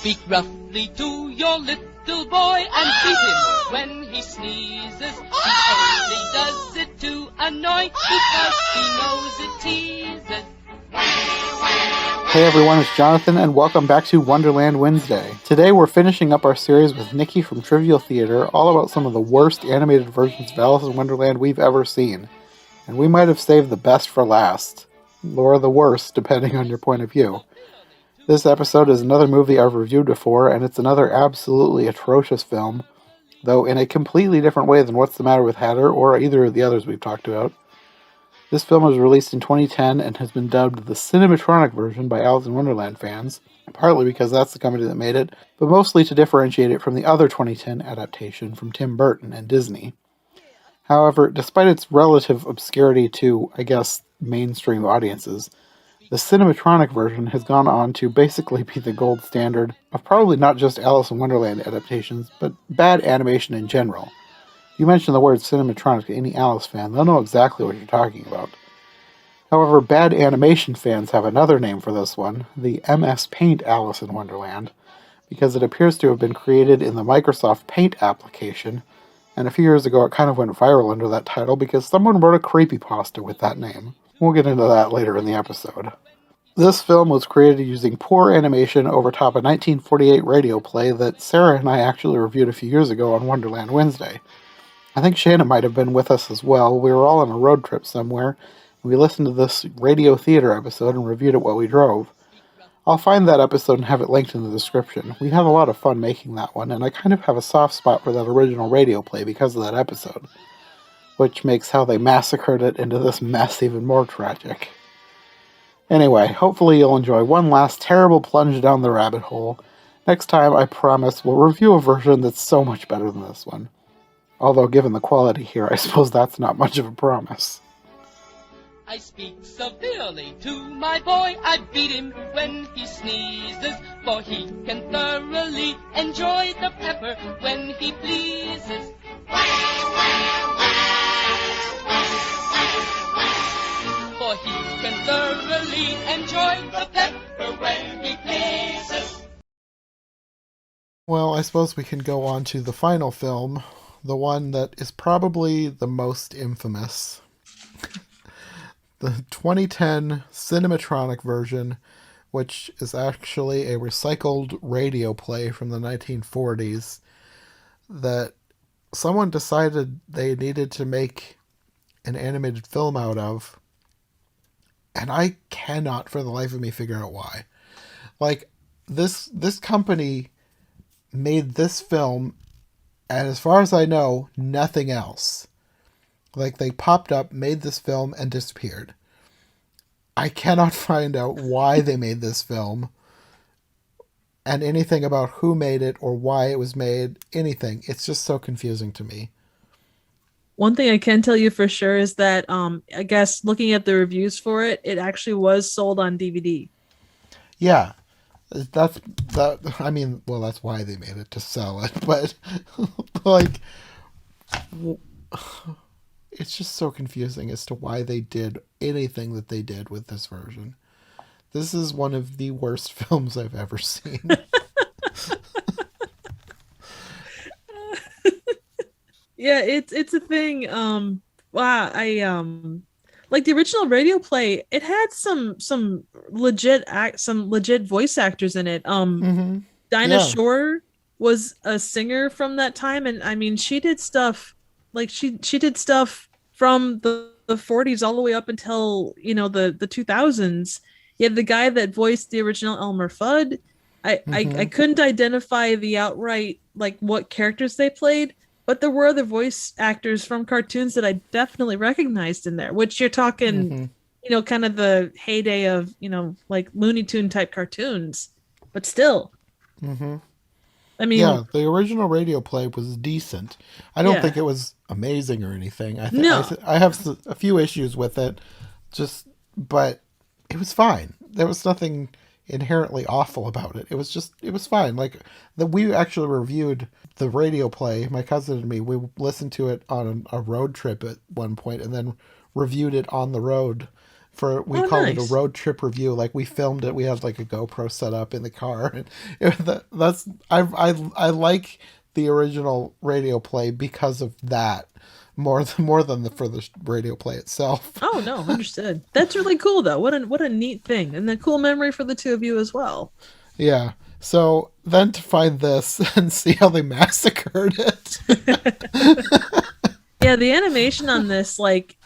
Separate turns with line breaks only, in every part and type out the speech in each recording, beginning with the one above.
Speak roughly to your little boy and beat him when he sneezes. He only does it to annoy because he knows it teases.
Hey everyone, it's Jonathan and welcome back to Wonderland Wednesday. Today we're finishing up our series with Nicki from Trivial Theater, all about some of the worst animated versions of Alice in Wonderland we've ever seen. And we might have saved the best for last. Or the worst, depending on your point of view. This episode is another movie I've reviewed before, and it's another absolutely atrocious film, though in a completely different way than What's the Matter with Hatter or either of the others we've talked about. This film was released in 2010 and has been dubbed the Cinematronic version by Alice in Wonderland fans, partly because that's the company that made it, but mostly to differentiate it from the other 2010 adaptation from Tim Burton and Disney. However, despite its relative obscurity to, I guess, mainstream audiences, the Cinematronic version has gone on to basically be the gold standard of probably not just Alice in Wonderland adaptations, but bad animation in general. If you mention the word Cinematronic to any Alice fan, they'll know exactly what you're talking about. However, bad animation fans have another name for this one, the MS Paint Alice in Wonderland, because it appears to have been created in the Microsoft Paint application, and a few years ago it kind of went viral under that title because someone wrote a creepypasta with that name. We'll get into that later in the episode. This film was created using poor animation over top a 1948 radio play that Sarah and I actually reviewed a few years ago on Wonderland Wednesday. I think Shaina might have been with us as well. We were all on a road trip somewhere, and we listened to this radio theater episode and reviewed it while we drove. I'll find that episode and have it linked in the description. We had a lot of fun making that one, and I kind of have a soft spot for that original radio play because of that episode, which makes how they massacred it into this mess even more tragic. Anyway, hopefully you'll enjoy one last terrible plunge down the rabbit hole. Next time, I promise, we'll review a version that's so much better than this one. Although, given the quality here, I suppose that's not much of a promise.
I speak severely to my boy, I beat him when he sneezes, for he can thoroughly enjoy the pepper when he pleases. For he can thoroughly enjoy the pepper when he pleases.
Well, I suppose we can go on to the final film, the one that is probably the most infamous. The 2010 Cinematronic version, which is actually a recycled radio play from the 1940s that someone decided they needed to make an animated film out of. And I cannot for the life of me figure out why. Like, this company made this film, and as far as I know, nothing else. Like, they popped up, made this film, and disappeared. I cannot find out why they made this film, and anything about who made it, or why it was made, anything. It's just so confusing to me.
One thing I can tell you for sure is that I guess looking at the reviews for it, it actually was sold on DVD.
Yeah. That's why they made it, to sell it, but like, it's just so confusing as to why they did anything that they did with this version. This is one of the worst films I've ever seen.
Yeah, it's a thing. Wow, like the original radio play, it had some legit voice actors in it.
Mm-hmm.
Dinah
Yeah.
Shore was a singer from that time, and I mean, she did stuff like she did stuff from the 40s all the way up until the 2000s. You had the guy that voiced the original Elmer Fudd. I couldn't identify the outright like what characters they played, but there were other voice actors from cartoons that I definitely recognized in there, which you're talking, kind of the heyday of, like Looney Tune type cartoons, but still.
Mm-hmm.
I mean,
yeah, the original radio play was decent. I don't think it was amazing or anything. I have a few issues with it, but it was fine. There was nothing inherently awful about it. It was fine. Like, we actually reviewed the radio play, my cousin and me. We listened to it on a road trip at one point and then reviewed it on the road We
Oh,
called it a
nice.
road trip review. Like we filmed it. We had like a GoPro set up in the car, and that's I like the original radio play because of that more than for the radio play itself.
Oh no, understood. That's really cool though. What a neat thing, and a cool memory for the two of you as well.
Yeah. So then to find this and see how they massacred it.
Yeah, the animation on this, like,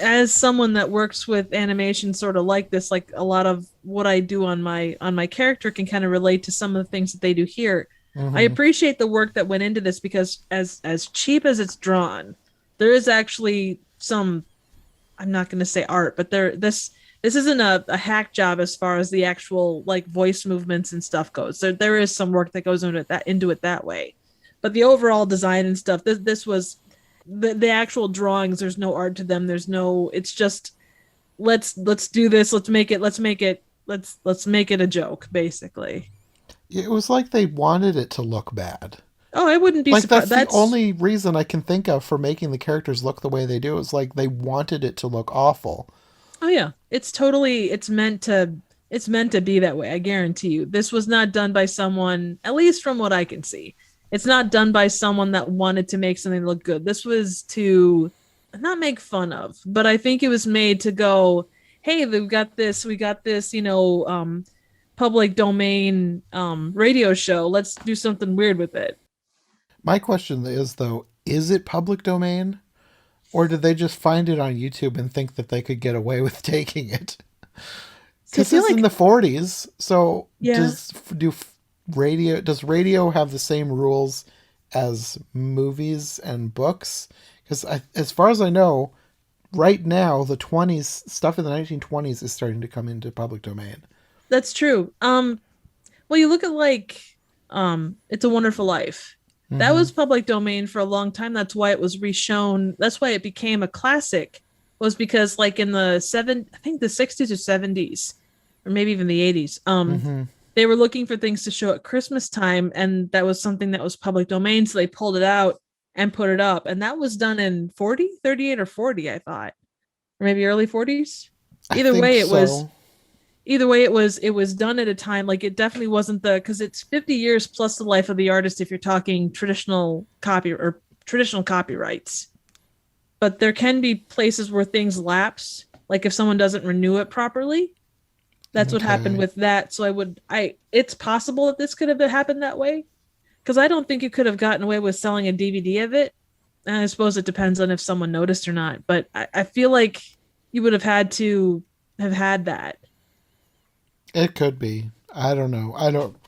as someone that works with animation sort of like this, like a lot of what I do on my character can kind of relate to some of the things that they do here. I
Mm-hmm.
appreciate the work that went into this because as cheap as it's drawn, there is actually some, I'm not going to say art, but this isn't a hack job as far as the actual like voice movements and stuff goes. There is some work that goes into it that way. But the overall design and stuff, this was the actual drawings. There's no art to them. There's no. It's just let's do this. Let's make it a joke, basically.
It was like they wanted it to look bad.
Oh, I wouldn't be
Like
surprised.
that's the
That's
only reason I can think of for making the characters look the way they do. It's like they wanted it to look awful.
Oh yeah, it's meant to be that way. I guarantee you. This was not done by someone, at least from what I can see. It's not done by someone that wanted to make something look good. This was to not make fun of, but I think it was made to go, "Hey, we got this, public domain radio show. Let's do something weird with it."
My question is though, is it public domain? Or did they just find it on YouTube and think that they could get away with taking it?
So I
Because
feel
this is in
like,
the 40s, so
yeah,
does radio have the same rules as movies and books? Because as far as I know, right now the 20s stuff in the 1920s is starting to come into public domain.
that's true. Well, you look at like It's a Wonderful Life. That
Mm-hmm.
was public domain for a long time. That's why it was reshown. That's why it became a classic. Was because like in I think the 60s or 70s, or maybe even the 80s,
Mm-hmm.
they were looking for things to show at Christmas time, and that was something that was public domain, so they pulled it out and put it up. And that was done in 38 or 40, I thought. Or maybe early 40s.
I
Either
think
way, it was
so.
done at a time, like it definitely wasn't because it's 50 years plus the life of the artist if you're talking traditional copyrights. But there can be places where things lapse, like if someone doesn't renew it properly. That's what happened
Okay.
with that. So it's possible that this could have happened that way, because I don't think you could have gotten away with selling a DVD of it. And I suppose it depends on if someone noticed or not, but I feel like you would have had to have had that.
It could be. I don't know.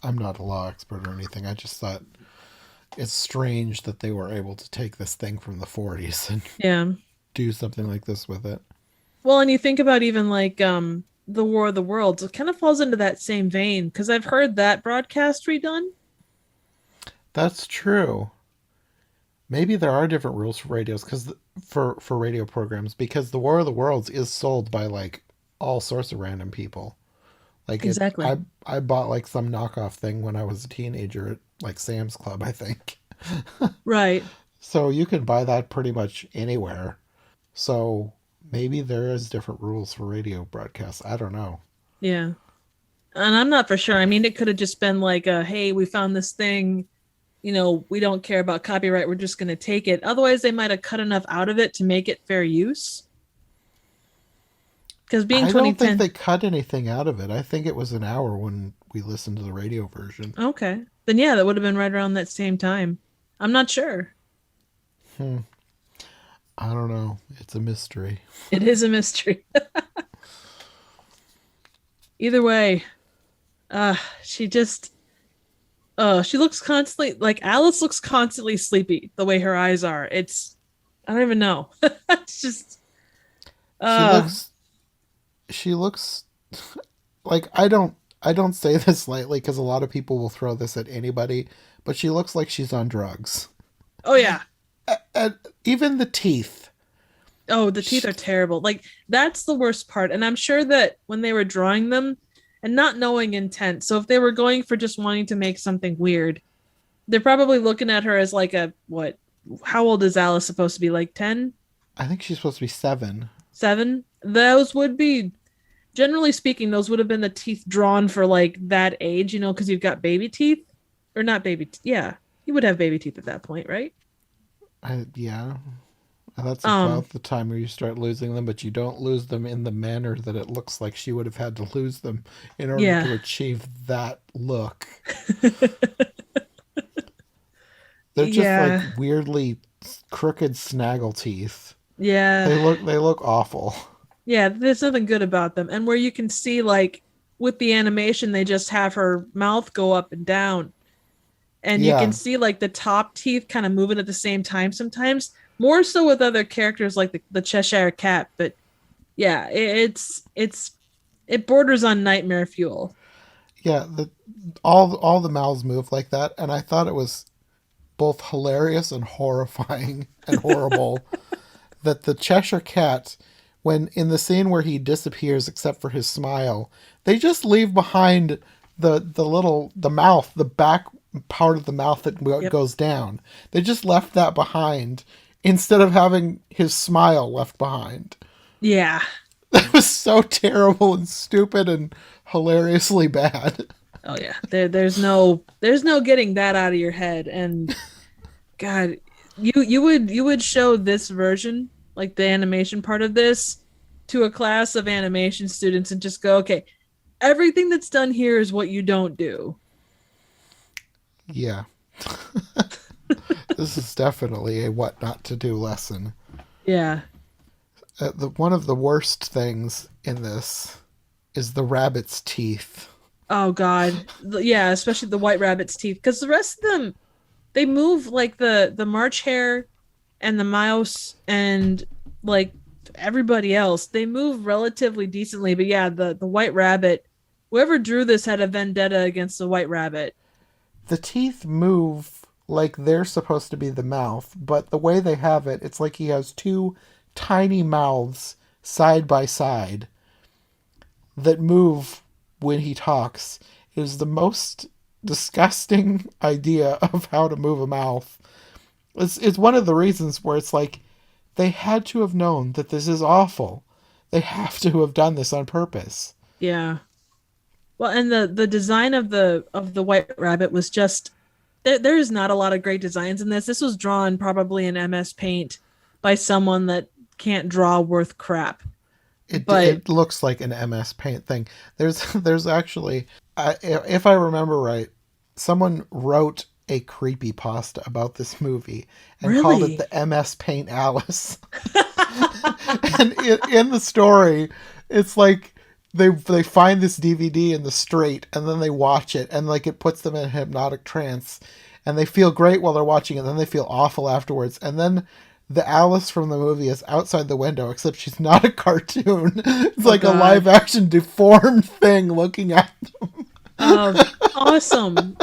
I'm not a law expert or anything. I just thought it's strange that they were able to take this thing from the 40s and
Yeah.
do something like this with it.
Well, and you think about even like the War of the Worlds, it kind of falls into that same vein because I've heard that broadcast redone.
That's true. Maybe there are different rules for radios because for radio programs because the War of the Worlds is sold by like all sorts of random people. Like it,
Exactly.
I bought like some knockoff thing when I was a teenager at like Sam's Club, I think.
Right.
So you can buy that pretty much anywhere. So maybe there is different rules for radio broadcasts. I don't know.
Yeah. And I'm not for sure. I mean, it could have just been like hey, we found this thing, we don't care about copyright, we're just going to take it. Otherwise, they might have cut enough out of it to make it fair use. Because being
I don't think
2010.
they cut anything out of it. I think it was an hour when we listened to the radio version.
Okay. Then yeah, that would have been right around that same time. I'm not sure.
Hmm. I don't know. It's a mystery.
It is a mystery. Either way, uh she just she looks constantly like Alice looks constantly sleepy the way her eyes are. I don't even know. It's just
She
uh
looks she looks like I don't say this lightly because a lot of people will throw this at anybody, but she looks like she's on drugs.
oh yeah.
And even the teeth.
Oh, the teeth are terrible. Like that's the worst part. And I'm sure that when they were drawing them and not knowing intent, so if they were going for just wanting to make something weird, they're probably looking at her as like a what? How old is Alice supposed to be? Like 10,
I think she's supposed to be 7.
7? those would be, generally speaking, those would have been the teeth drawn for like that age, because you've got baby teeth, or not baby. Yeah, you would have baby teeth at that point, right?
Yeah. That's
Um,
about the time where you start losing them, but you don't lose them in the manner that it looks like she would have had to lose them in order
yeah,
to achieve that look. They're just like
yeah,
weirdly crooked snaggle teeth.
yeah,
They look awful.
yeah. There's nothing good about them, and where you can see like with the animation, they just have her mouth go up and down, and you can
Yeah,
see like the top teeth kind of moving at the same time sometimes. More so with other characters like the Cheshire Cat, but yeah, it borders on nightmare fuel.
yeah. All the mouths move like that, and I thought it was both hilarious and horrifying and horrible that the Cheshire Cat, when in the scene where he disappears except for his smile, they just leave behind the mouth, the back part of the mouth that
Yep.
goes down. They just left that behind instead of having his smile left behind.
Yeah.
That was so terrible and stupid and hilariously bad.
Oh yeah. There's no getting that out of your head. And God, you would show this version, like the animation part of this, to a class of animation students and just go, okay, everything that's done here is what you don't do.
Yeah. This is definitely a what not to do lesson.
Yeah.
One of the worst things in this is the rabbit's teeth.
Oh God. Yeah, especially the white rabbit's teeth. Because the rest of them, they move like the March Hare and the mouse and like everybody else. They move relatively decently. But yeah, the white rabbit, whoever drew this had a vendetta against the white rabbit.
The teeth move like they're supposed to be the mouth, but the way they have it, it's like he has two tiny mouths side by side that move when he talks. It is the most disgusting idea of how to move a mouth. It's one of the reasons where it's like they had to have known that this is awful. They have to have done this on purpose.
Yeah. Well, and the design of the white rabbit was just there is not a lot of great designs in this. This was drawn probably in MS Paint by someone that can't draw worth crap. But
It looks like an MS Paint thing. There's actually, if I remember right, someone wrote a creepypasta about this movie and called it
really,
the MS Paint Alice. And in the story, it's like they find this DVD in the street and then they watch it and like it puts them in a hypnotic trance and they feel great while they're watching it and then they feel awful afterwards and then the Alice from the movie is outside the window except she's not a cartoon. It's
oh
like a
God.
live action deformed thing looking at them.
Awesome.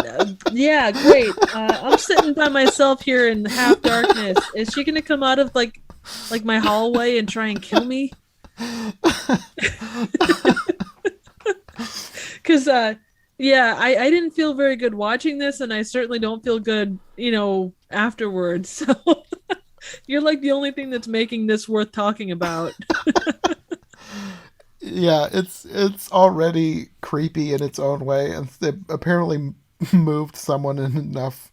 Yeah, great. I'm sitting by myself here in half darkness. Is she gonna come out of like my hallway and try and kill me? Because yeah, I didn't feel very good watching this, and I certainly don't feel good, afterwards. So you're like the only thing that's making this worth talking about.
Yeah, it's already creepy in its own way, and it apparently moved someone in enough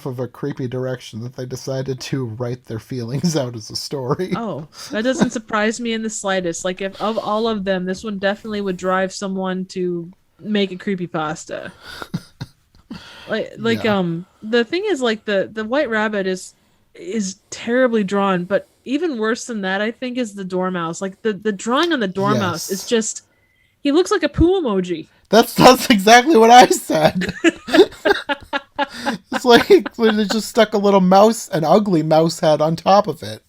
of a creepy direction that they decided to write their feelings out as a story.
Oh, that doesn't surprise me in the slightest. Like if of all of them, this one definitely would drive someone to make a creepypasta. Like
Yeah.
the thing is like the white rabbit is terribly drawn, but even worse than that, I think, is the dormouse. Like the drawing on the dormouse is
Yes.
just he looks like a poo emoji.
That's exactly what I said. It's like when they just stuck a little mouse, an ugly mouse head on top of it.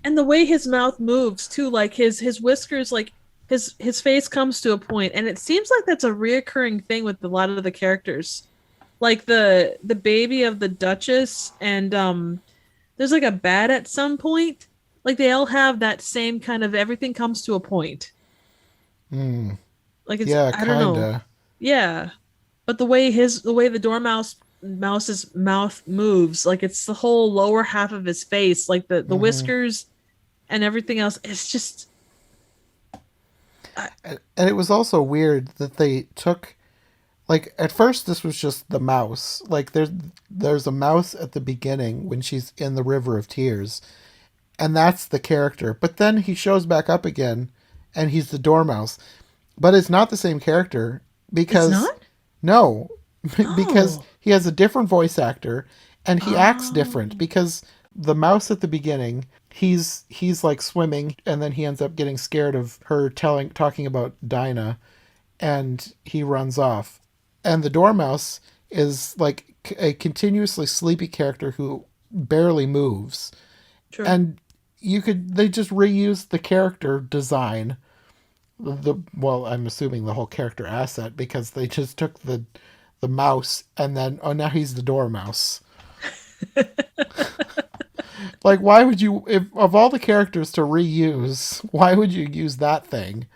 And the way his mouth moves too, like his whiskers, like his face comes to a point, and it seems like that's a reoccurring thing with a lot of the characters. Like the baby of the Duchess, and there's like a bat at some point. Like they all have that same kind of everything comes to a point.
Hmm.
Like it's
Yeah,
I don't know.
kinda.
Yeah. But the way the dormouse's mouth moves, like it's the whole lower half of his face, like the
Hmm.
whiskers and everything else. It's just
And it was also weird that they took, like, at first this was just the mouse. Like there's a mouse at the beginning when she's in the River of Tears, and that's the character. But then he shows back up again, and he's the dormouse. But it's not the same character
it's
because
not.
no, because
Oh,
he has a different voice actor, and he acts
oh,
different because the mouse at the beginning, he's like swimming, and then he ends up getting scared of her talking about Dinah, and he runs off. And the dormouse is like a continuously sleepy character who barely moves.
true.
And they just reused the character design, well, I'm assuming the whole character asset, because they just took the mouse and then, oh, now he's the dormouse. Like, why would you, if of all the characters to reuse, why would you use that thing?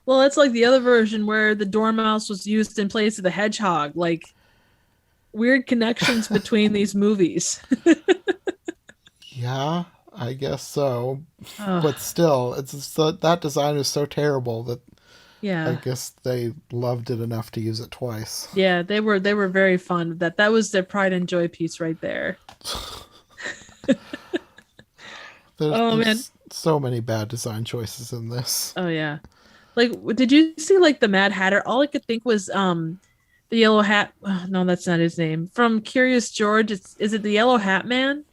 Well, that's like the other version where the dormouse was used in place of the hedgehog. Like weird connections between these movies.
Yeah, I guess so.
Oh,
But still, that design is so terrible that I
yeah.
guess they loved it enough to use it twice.
Yeah, they were very fond of that. That was their pride and joy piece right there. Oh man.
There's so many bad design choices in this.
Oh yeah. Like did you see like the Mad Hatter? All I could think was the yellow hat. Oh, no, that's not his name. From Curious George, is it the Yellow Hat Man?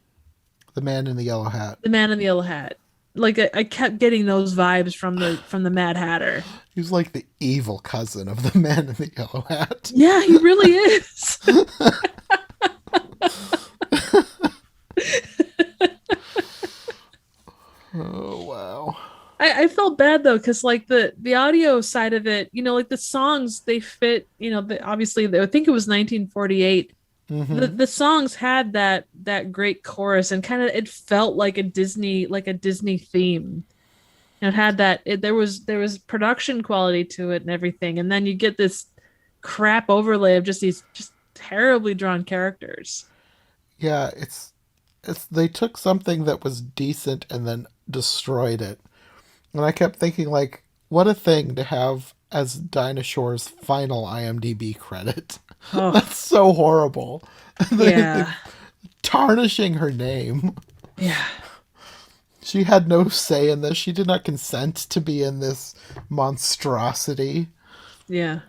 The man in the yellow hat.
The man in the yellow hat. Like I kept getting those vibes from the Mad Hatter.
He's like the evil cousin of the man in the yellow hat.
Yeah, he really is.
Oh, wow.
I felt bad though, because like the audio side of it, like the songs they fit, obviously I think it was 1948.
Mm-hmm.
The songs had that great chorus and kind of it felt like a Disney theme. It had there was production quality to it and everything, and then you get this crap overlay of just these just terribly drawn characters.
Yeah, it's they took something that was decent and then destroyed it. And I kept thinking, like, what a thing to have as Dinah Shore's final IMDb credit.
Oh
That's so horrible. They
yeah,
tarnishing her name.
yeah,
She had no say in this. She did not consent to be in this monstrosity.
yeah.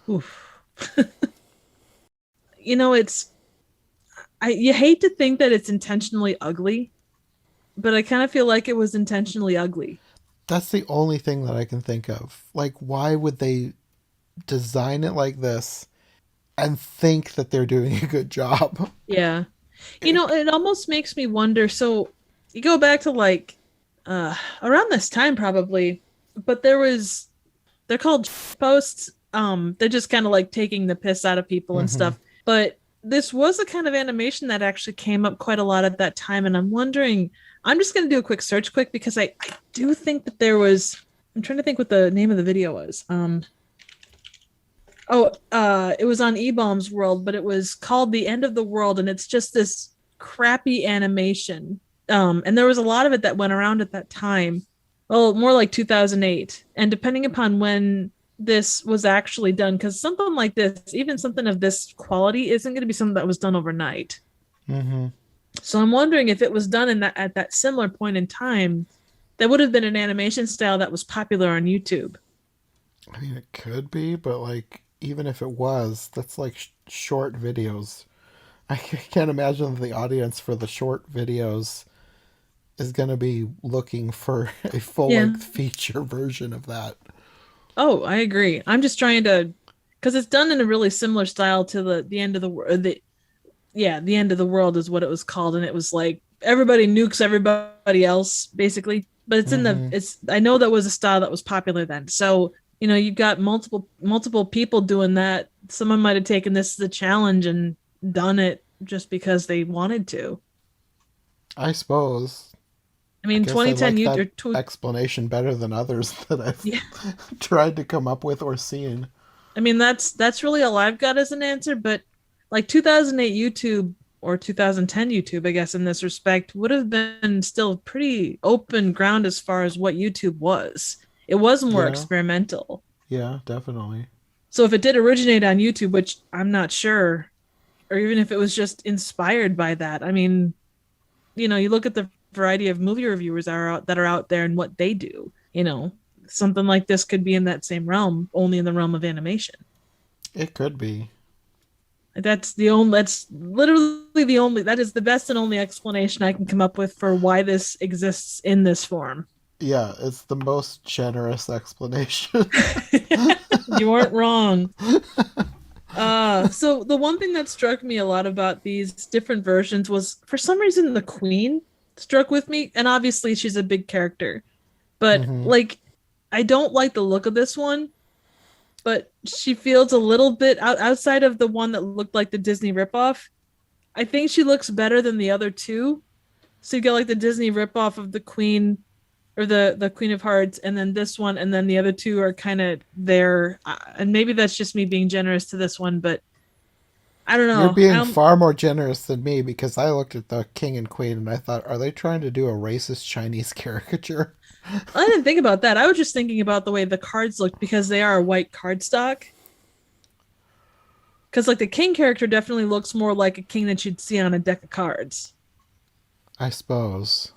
Oof. It's you hate to think that it's intentionally ugly, but I kind of feel like it was intentionally ugly.
That's the only thing that I can think of. Like, why would they design it like this and think that they're doing a good job?
Yeah. It almost makes me wonder. So you go back to like around this time probably, but they're called posts. They're just kind of like taking the piss out of people and
Mm-hmm.
stuff. But this was a kind of animation that actually came up quite a lot at that time. And I'm wondering, I'm just gonna do a quick search quick because I do think that there was I'm trying to think what the name of the video was. It was on E-Bomb's World, but it was called The End of the World, and it's just this crappy animation. And there was a lot of it that went around at that time. Well, more like 2008. And depending upon when this was actually done, because something like this, even something of this quality, isn't going to be something that was done overnight.
Mm-hmm.
So I'm wondering if it was done at that similar point in time, that would have been an animation style that was popular on YouTube.
I mean, it could be, but like, even if it was, that's like short videos. I can't imagine that the audience for the short videos is going to be looking for a full
Yeah.
length feature version of that.
Oh, I agree. I'm just trying to, because it's done in a really similar style to the end of the world. The end of the world is what it was called, and it was like everybody nukes everybody else basically. But
Mm-hmm.
I know that was a style that was popular then. So you've got multiple people doing that. Someone might have taken this as a challenge and done it just because they wanted to.
I suppose.
I
I
mean,
guess I
2010
like
you
that
or
explanation better than others that I've
yeah.
tried to come up with or seen.
I mean, that's really all I've got as an answer. But like 2008 YouTube, or 2010 YouTube, I guess, in this respect, would have been still pretty open ground as far as what YouTube was. It was more
Yeah.
experimental.
Yeah, definitely.
So if it did originate on YouTube, which I'm not sure, or even if it was just inspired by that, I mean, you look at the variety of movie reviewers that are out there and what they do. Something like this could be in that same realm, only in the realm of animation.
It could be.
That's literally the only, that is the best and only explanation I can come up with for why this exists in this form.
Yeah, it's the most generous explanation.
You weren't wrong. So the one thing that struck me a lot about these different versions was, for some reason, the Queen struck with me, and obviously she's a big character, but like, I don't like the look of this one, but she feels a little bit outside of the one that looked like the Disney ripoff. I think she looks better than the other two. So you get like the Disney ripoff of the Queen, or the Queen of Hearts, and then this one, and then the other two are kind of there. And maybe that's just me being generous to this one, but I don't know.
You're being far more generous than me, because I looked at the King and Queen and I thought, are they trying to do a racist Chinese caricature?
I didn't think about that. I was just thinking about the way the cards looked, because they are a white cardstock. Because like the King character definitely looks more like a king that you'd see on a deck of cards.
I suppose.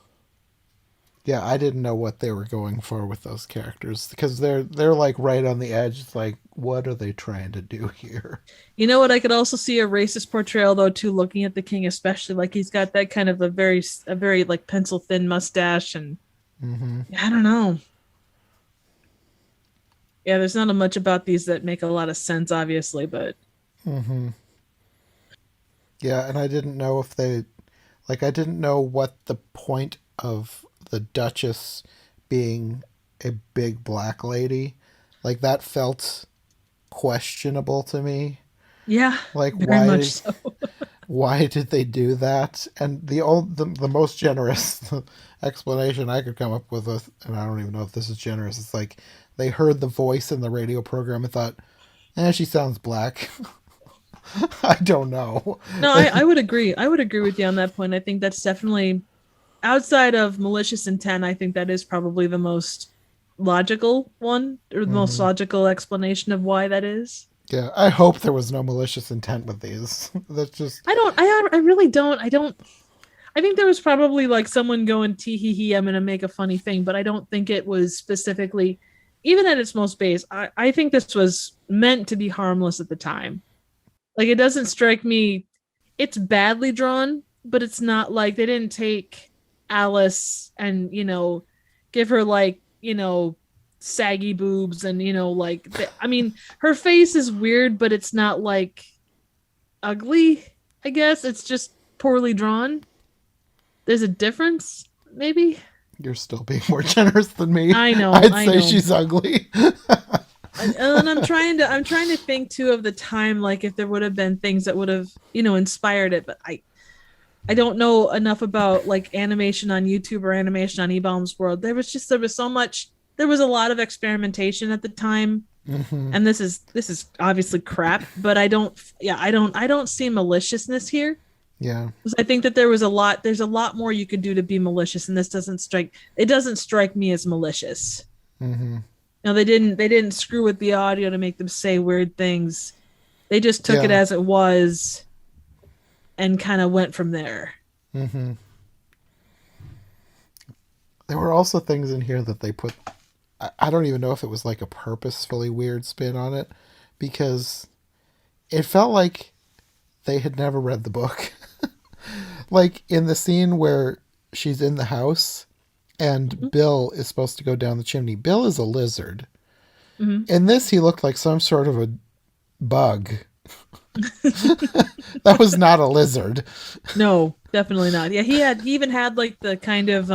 Yeah, I didn't know what they were going for with those characters, because they're like right on the edge. It's like, what are they trying to do here?
You know what? I could also see a racist portrayal though too, looking at the King, especially like he's got that kind of a very like pencil thin mustache, and I don't know. Yeah, there's not much about these that make a lot of sense, obviously, but
yeah, and I didn't know if they, like, I didn't know what the point of the Duchess being a big black lady, like, that felt questionable to me.
Yeah,
like
very much so.
Why did they do that? And the most generous explanation I could come up with, and I don't even know if this is generous, it's like they heard the voice in the radio program and thought, she sounds black. I don't know.
No, I would agree. I would agree with you on that point. I think that's definitely, outside of malicious intent, I think that is probably the most logical one, or the most logical explanation of why that is.
Yeah, I hope there was no malicious intent with these. That's just...
I really don't. I think there was probably like someone going, tee hee hee, I'm going to make a funny thing, but I don't think it was specifically, even at its most base, I think this was meant to be harmless at the time. Like, it doesn't strike me, it's badly drawn, but it's not like they didn't take Alice and, give her like, saggy boobs and, like, I mean, her face is weird, but it's not like ugly, I guess. It's just poorly drawn. There's a difference, maybe.
You're still being more generous than me.
I know.
I'd say she's ugly.
And I'm trying to think too of the time, like if there would have been things that would have, inspired it, but I don't know enough about like animation on YouTube or animation on E-Bomb's world. There was so much, there was a lot of experimentation at the time. And this is obviously crap, but I don't see maliciousness here.
Yeah.
Because I think that there's a lot more you could do to be malicious, and this doesn't strike me as malicious. They didn't screw with the audio to make them say weird things. They just took it as it was and kind of went from there.
There were also things in here that they put, I don't even know if it was like a purposefully weird spin on it, because it felt like they had never read the book. Like in the scene where she's in the house and Bill is supposed to go down the chimney. Bill is a lizard. In this, he looked like some sort of a bug. That was not a lizard.
No, definitely not. Yeah, he even had like the kind of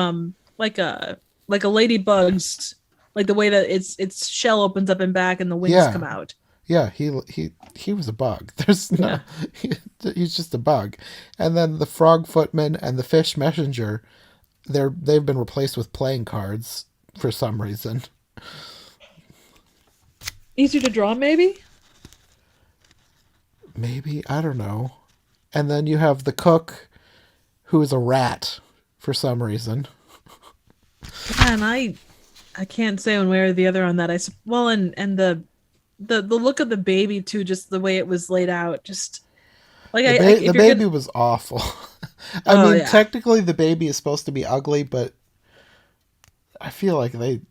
like a ladybug's, like the way that its shell opens up and back and the wings come out.
Yeah, he was a bug. There's no, he's just a bug. And then the frog footman and the fish messenger, they've been replaced with playing cards for some reason.
Easier to draw, maybe?
Maybe, I don't know. And then you have the cook, who is a rat for some reason.
Yeah, and I can't say one way or the other on that. Well, and the look of the baby too, just the way it was laid out, just like
The
if you're
baby
gonna,
was awful. I
oh
mean,
yeah,
technically the baby is supposed to be ugly, but I feel like it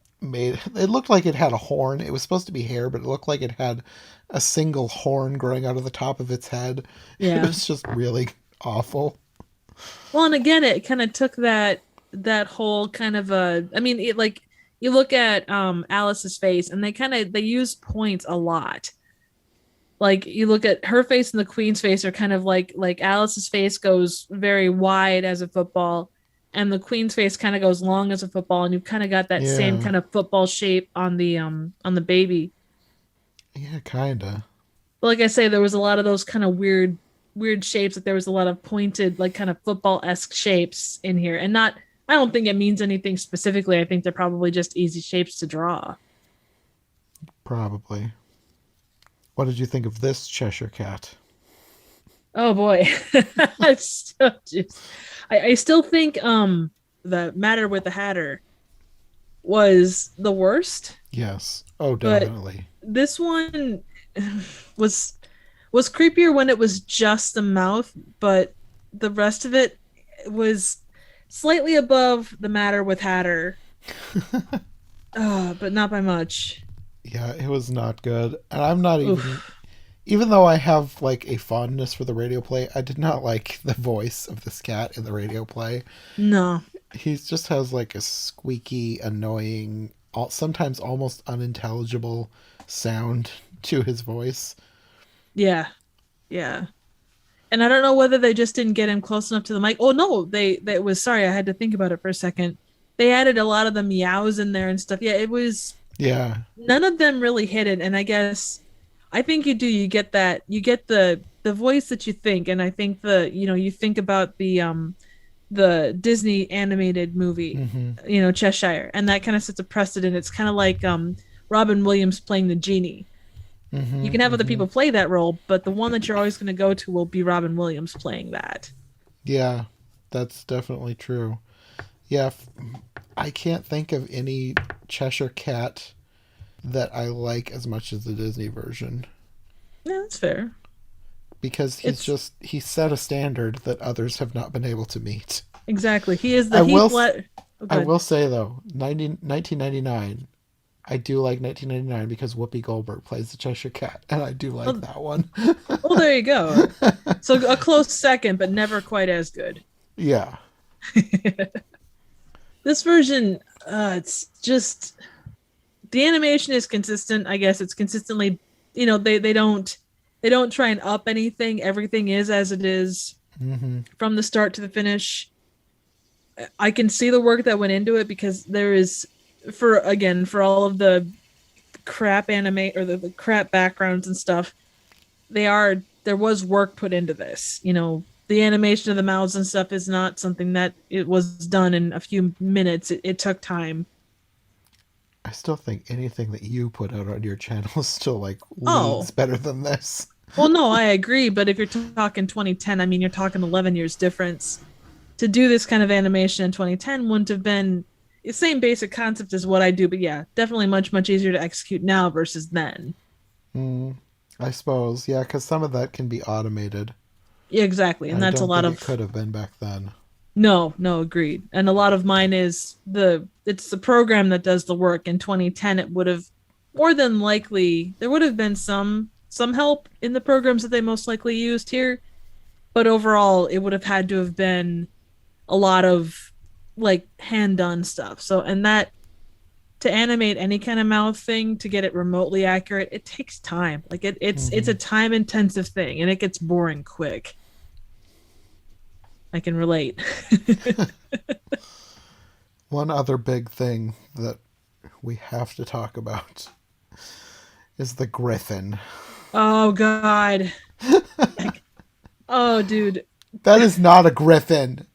looked like it had a horn. It was supposed to be hair, but it looked like it had a single horn growing out of the top of its head. It
yeah.
was just really awful.
Well, and again, it kind of took that whole kind of I mean, it like you look at Alice's face, and they use points a lot. Like you look at her face and the Queen's face are kind of like Alice's face goes very wide as a football, and the Queen's face kind of goes long as a football, and you've kind of got that same
Yeah.
kind of football shape on the baby.
Yeah, kinda.
But like I say, there was a lot of those kind of weird shapes. Like there was a lot of pointed, like kind of football-esque shapes in here, and not. I don't think it means anything specifically. I think they're probably just easy shapes to draw.
Probably. What did you think of this Cheshire Cat?
Oh boy, I still think the Matter with the Hatter was the worst,
Yes. Oh,
but
definitely.
this one was was creepier when it was just the mouth, but the rest of it was slightly above the Matter with Hatter, but not by much.
Yeah, it was not good. And I'm not
Oof.
even though I have like a fondness for the radio play, I did not like the voice of this cat in the radio play.
No.
He just has like a squeaky, annoying, sometimes almost unintelligible sound to his voice.
Yeah. Yeah. And I don't know whether they just didn't get him close enough to the mic. Oh no, they was sorry, I had to think about it for a second. They added a lot of the meows in there and stuff. Yeah, it was
Yeah.
none of them really hit it. And I guess I think you get that you get the voice that you think, and I think you think about the Disney animated movie,
Hmm.
Cheshire, and that kind of sets a precedent. It's kind of like Robin Williams playing the genie. You
Hmm.
can have other
Hmm.
people play that role, but the one that you're always going to go to will be Robin Williams playing that.
Yeah, that's definitely true. Yeah, I can't think of any Cheshire Cat that I like as much as the Disney version
Yeah, that's fair.
because
It's
he set a standard that others have not been able to meet.
exactly he is the
I
Heath
will
Ledger. Oh,
I
good.
will say though, 1999, I do like 1999 because Whoopi Goldberg plays the Cheshire Cat, and I do like
Well,
that one.
well, there you go. So a close second, but never quite as good.
Yeah.
This version, it's just the animation is consistent. I guess it's consistently, they don't try and up anything. Everything is as it is
Hmm.
from the start to the finish. I can see the work that went into it because there is, for all of the crap anime or the crap backgrounds and stuff, there was work put into this. The animation of the mouths and stuff is not something that it was done in a few minutes. It took time.
I still think anything that you put out on your channel is still like
Oh,
leagues better than this.
well, no, I agree. But if you're talking 2010, I mean, you're talking 11 years difference. To do this kind of animation in 2010 wouldn't have been the same basic concept as what I do, but yeah, definitely much, much easier to execute now versus then.
Mm, I suppose, yeah, because some of that can be automated.
Yeah, exactly. And
I
that's a
don't
lot
think it
of
could have been back then.
no, no, agreed. And a lot of mine is it's the program that does the work. In 2010, it would have more than likely there would have been some help in the programs that they most likely used here, but overall, it would have had to have been a lot of like hand done stuff. So, and that to animate any kind of mouth thing to get it remotely accurate, it takes time. Like it's a
Hmm.
time intensive thing, and it gets boring quick. I can relate.
One other big thing that we have to talk about is the Griffin.
Oh God. Like, oh dude.
That is not a griffin.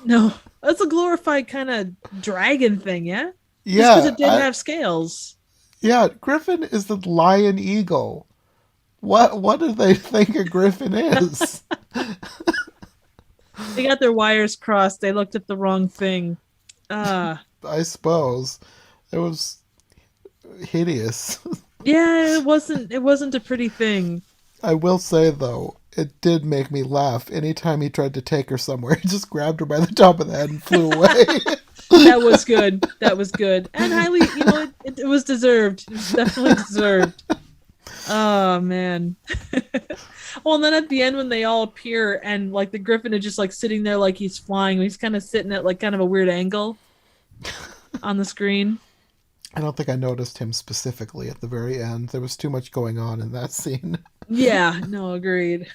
No. That's a glorified kind of dragon thing, yeah? Just because
Yeah,
it didn't have scales.
yeah, griffin is the lion eagle. What do they think a griffin is?
They got their wires crossed. They looked at the wrong thing. Ah.
I suppose. It was hideous.
Yeah, it wasn't a pretty thing.
I will say, though, it did make me laugh. Anytime he tried to take her somewhere, he just grabbed her by the top of the head and flew away.
That was good. That was good. And highly, it was deserved. It was definitely deserved. Oh man. Well, and then at the end when they all appear and like the Griffin is just like sitting there like he's flying. He's kind of sitting at like kind of a weird angle on the screen.
I don't think I noticed him specifically at the very end. There was too much going on in that scene.
Yeah, no, agreed.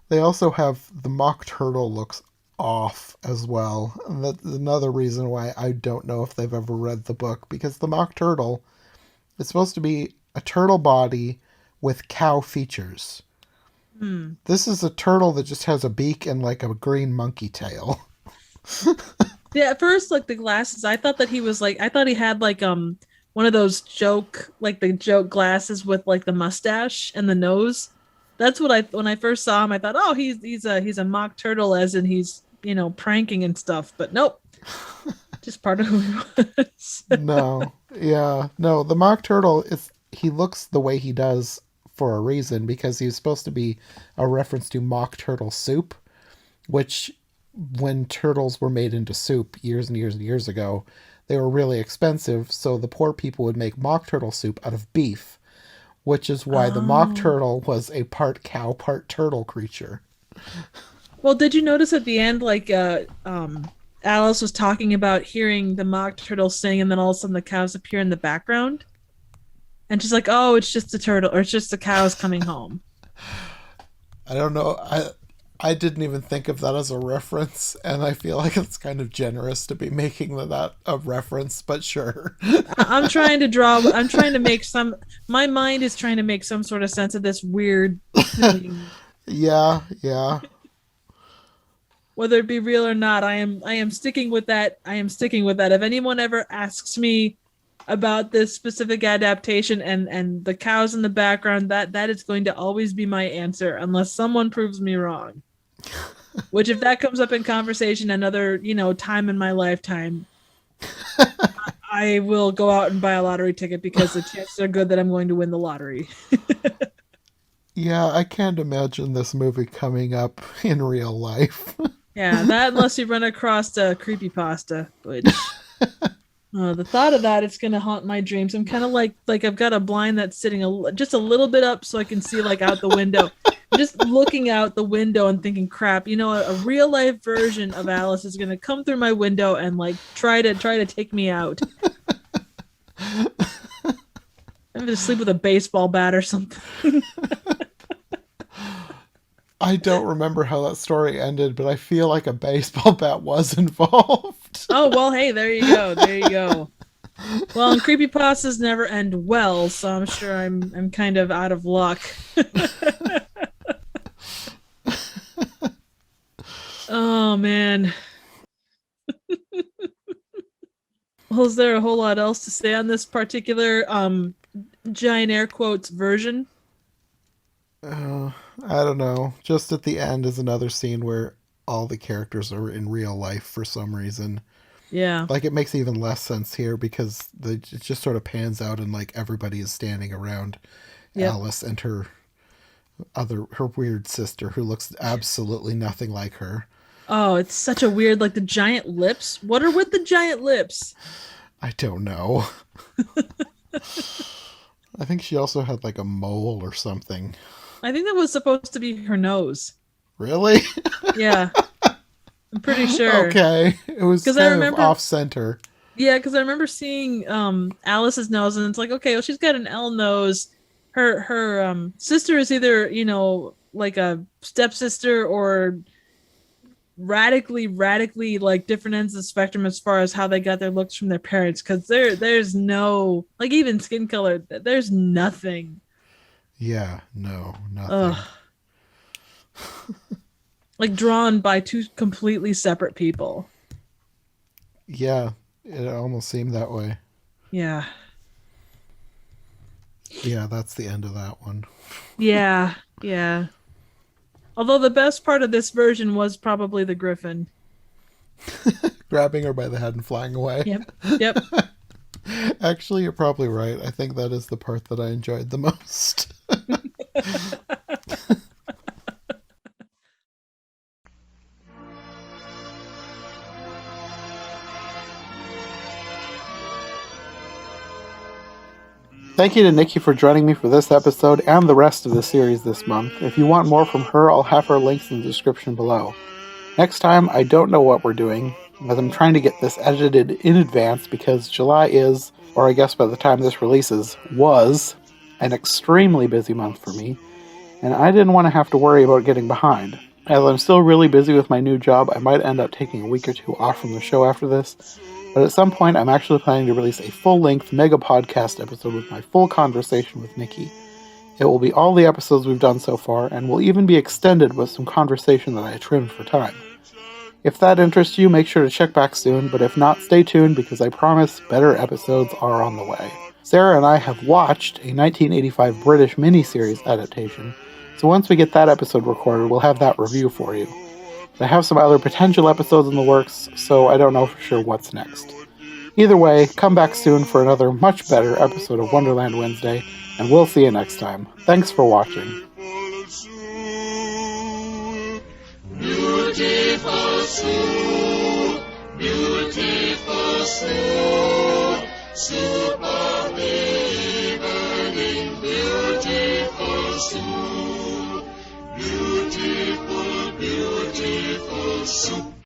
They also have the mock turtle looks off as well. And that's another reason why I don't know if they've ever read the book, because the mock turtle is supposed to be a turtle body with cow features. This is a turtle that just has a beak and like a green monkey tail.
Yeah, at first, like the glasses, I thought that he was like, I thought he had like one of those the joke glasses with like the mustache and the nose. That's what when I first saw him, I thought, oh, he's a mock turtle, as in he's pranking and stuff. But nope, just part of who he was.
No, yeah, no, the mock turtle he looks the way he does for a reason, because he's supposed to be a reference to mock turtle soup, which when turtles were made into soup years and years and years ago, they were really expensive, so the poor people would make mock turtle soup out of beef, which is why the mock turtle was a part cow, part turtle creature.
Well, did you notice at the end, like Alice was talking about hearing the mock turtle sing, and then all of a sudden the cows appear in the background, and she's like, "Oh, it's just the turtle, or it's just the cows coming home."
I don't know. I didn't even think of that as a reference, and I feel like it's kind of generous to be making that a reference, but sure.
I'm trying to make my mind is trying to make some sort of sense of this weird thing.
Yeah.
Whether it be real or not, I am sticking with that. I am sticking with that. If anyone ever asks me about this specific adaptation and the cows in the background, that is going to always be my answer, unless someone proves me wrong. Which, if that comes up in conversation another, time in my lifetime, I will go out and buy a lottery ticket, because the chances are good that I'm going to win the lottery.
Yeah, I can't imagine this movie coming up in real life.
Yeah, that unless you run across a Creepypasta, which the thought of that, it's gonna haunt my dreams. I'm kind of like I've got a blind that's sitting just a little bit up so I can see like out the window. I'm just looking out the window and thinking, crap, a real life version of Alice is gonna come through my window and like try to take me out. I'm gonna sleep with a baseball bat or something.
I don't remember how that story ended, but I feel like a baseball bat was involved.
Oh, well, hey, there you go. There you go. Well, and creepypastas never end well, so I'm sure I'm kind of out of luck. Oh, man. Well, is there a whole lot else to say on this particular giant air quotes version?
I don't know. Just at the end is another scene where all the characters are in real life for some reason.
Yeah.
Like, it makes even less sense here because it just sort of pans out and like everybody is standing around Alice and her weird sister who looks absolutely nothing like her.
Oh, it's such a weird, like the giant lips. What are with the giant lips?
I don't know. I think she also had like a mole or something.
I think that was supposed to be her nose.
Really?
Yeah. I'm pretty sure.
Okay. It was kind of off-center.
Yeah, because I remember seeing Alice's nose, and it's like, okay, well, she's got an L nose. Her sister is either, like a stepsister or radically like different ends of the spectrum as far as how they got their looks from their parents, because there's no, like, even skin color, there's nothing.
Yeah, no, nothing.
Like drawn by two completely separate people.
Yeah, it almost seemed that way.
Yeah.
Yeah, that's the end of that one.
Yeah. Although the best part of this version was probably the Griffin.
Grabbing her by the head and flying away.
Yep.
Actually, you're probably right. I think that is the part that I enjoyed the most. Thank you to Nicki for joining me for this episode and the rest of the series this month. If you want more from her, I'll have her links in the description below. Next time, I don't know what we're doing, as I'm trying to get this edited in advance because July is, or I guess by the time this releases, was an extremely busy month for me, and I didn't want to have to worry about getting behind. As I'm still really busy with my new job, I might end up taking a week or two off from the show after this, but at some point I'm actually planning to release a full-length mega podcast episode with my full conversation with Nicki. It will be all the episodes we've done so far, and will even be extended with some conversation that I trimmed for time. If that interests you, make sure to check back soon, but if not, stay tuned because I promise better episodes are on the way. Sarah and I have watched a 1985 British miniseries adaptation, so once we get that episode recorded, we'll have that review for you. I have some other potential episodes in the works, so I don't know for sure what's next. Either way, come back soon for another much better episode of Wonderland Wednesday, and we'll see you next time. Thanks for watching.
Beautiful Sue, beautiful Sue, soup of the evening, beautiful Sue, beautiful, beautiful soup.